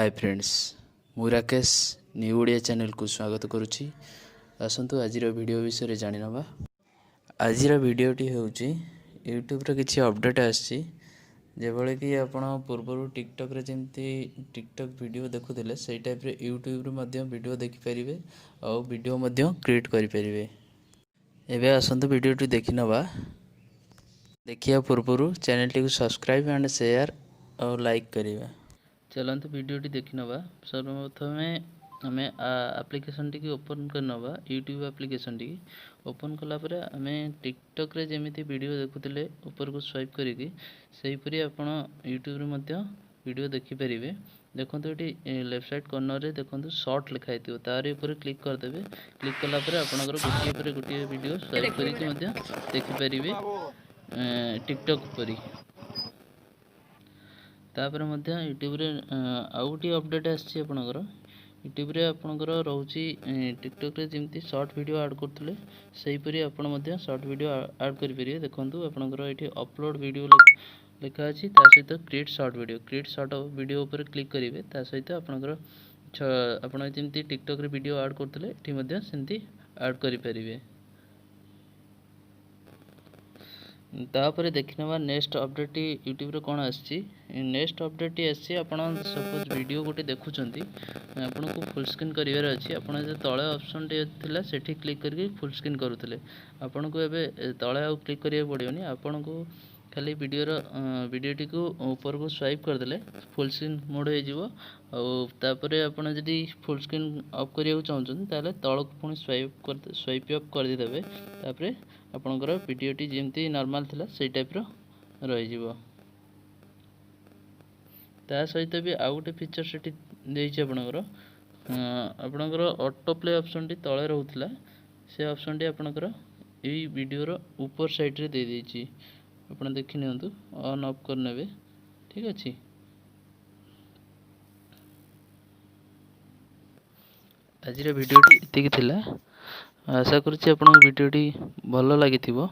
Hi friends मु Rakesh new Odia channel को स्वागत करुच्ची। आसतु आज वीडियो विषय जानी नवा। आज वीडियोटी होउची यूट्यूब रे किछि अपडेट आछि जेबळे कि आपण पूर्व टिकटॉक रे जेमती टिकटॉक वीडियो देखुथिले सेही टाइप रे यूट्यूब रे मध्य वीडियो देखि परिबे और वीडियो मध्य क्रिएट करि परिबे। एबे आसंतु वीडियोटी देखि नवा। देखिया पूर्व चैनल टी को सब्सक्राइब एंड शेयर और लाइक करिवे। चलते वीडियोटी देखि नवा। सर्वप्रथम आम एप्लिकेशन टी ओपन कर नवा। यूट्यूब एप्लिकेशन टी ओपन कला परे आम टिकटॉक रे जेमिति वीडियो देखुथिले ऊपर को स्वाइप करिकि सेहीपरि आपण यूट्यूब रे मध्य वीडियो देखि परिबे। देखंतु एटी लेफ्ट साइड कॉर्नर रे देखंतु शॉर्ट लिखा हेतियो तारि ऊपर क्लिक कर देबे। क्लिक कला परे आपनकर गोटिए परे गोटिए वीडियो स्वाइप करिकि मध्य देखि परिबे टिकटॉक परि। तापर मध्य यूट्यूब रे आउ गोटे अपडेट आछि आपनकर यूट्यूब रे आपनकर रहउची टिकटॉक रे जेमती शॉर्ट वीडियो ऐड करथले सेही परि आपण मध्य शॉर्ट वीडियो ऐड करि परिबे। देखंतु आपनकर एठी अपलोड वीडियो लिखा अछि ता सहित क्रिएट शॉर्ट वीडियो ऊपर क्लिक करिवे। ता सहित आपनकर आपण जेमती टिकटॉक रे वीडियो ऐड करथले एठी मध्य सेमती ऐड करि परिबे। तापर देखिनवा नेक्स्ट अपडेट यूट्यूब रे कोन आछि। नेक्स्ट अपडेट आछि आपण सपोज वीडियो गोटे देखुचंती आपन को फुल स्क्रीन करिवार अछि। आपण जे तळे ऑप्शन टे थिला सेठी क्लिक करके फुल स्क्रीन करूथले आपण को एबे तळे आ क्लिक करिया पडियोनी। आपण को खाली वीडियोटी को ऊपर को स्वाइप कर देले फुल स्क्रीन मोड हो जिवो। और तापरे आपण जदी फुल स्क्रीन ऑफ करिया चाहउछन ताले तळक पुनी स्वाइप अप कर देबे। तापरे आपनकर वीडियोटी जेमती नॉर्मल थिला सेही टाइप रो रहि जिवो। ता सहित भी आउ गोटे फीचर सेठी देइछि आपनकर ऑटो प्ले ऑप्शन टी तळे रहउतला से ऑप्शन टी आपनकर एई वीडियो रो ऊपर साइड रे दे देइछि। आपण देखि नियंतु ऑन ऑफ कर नेबे। ठीक अछि। आज वीडियोटी इतिक थिला। आशा करूछि आपन वीडियोटी भलो लागिथिबो।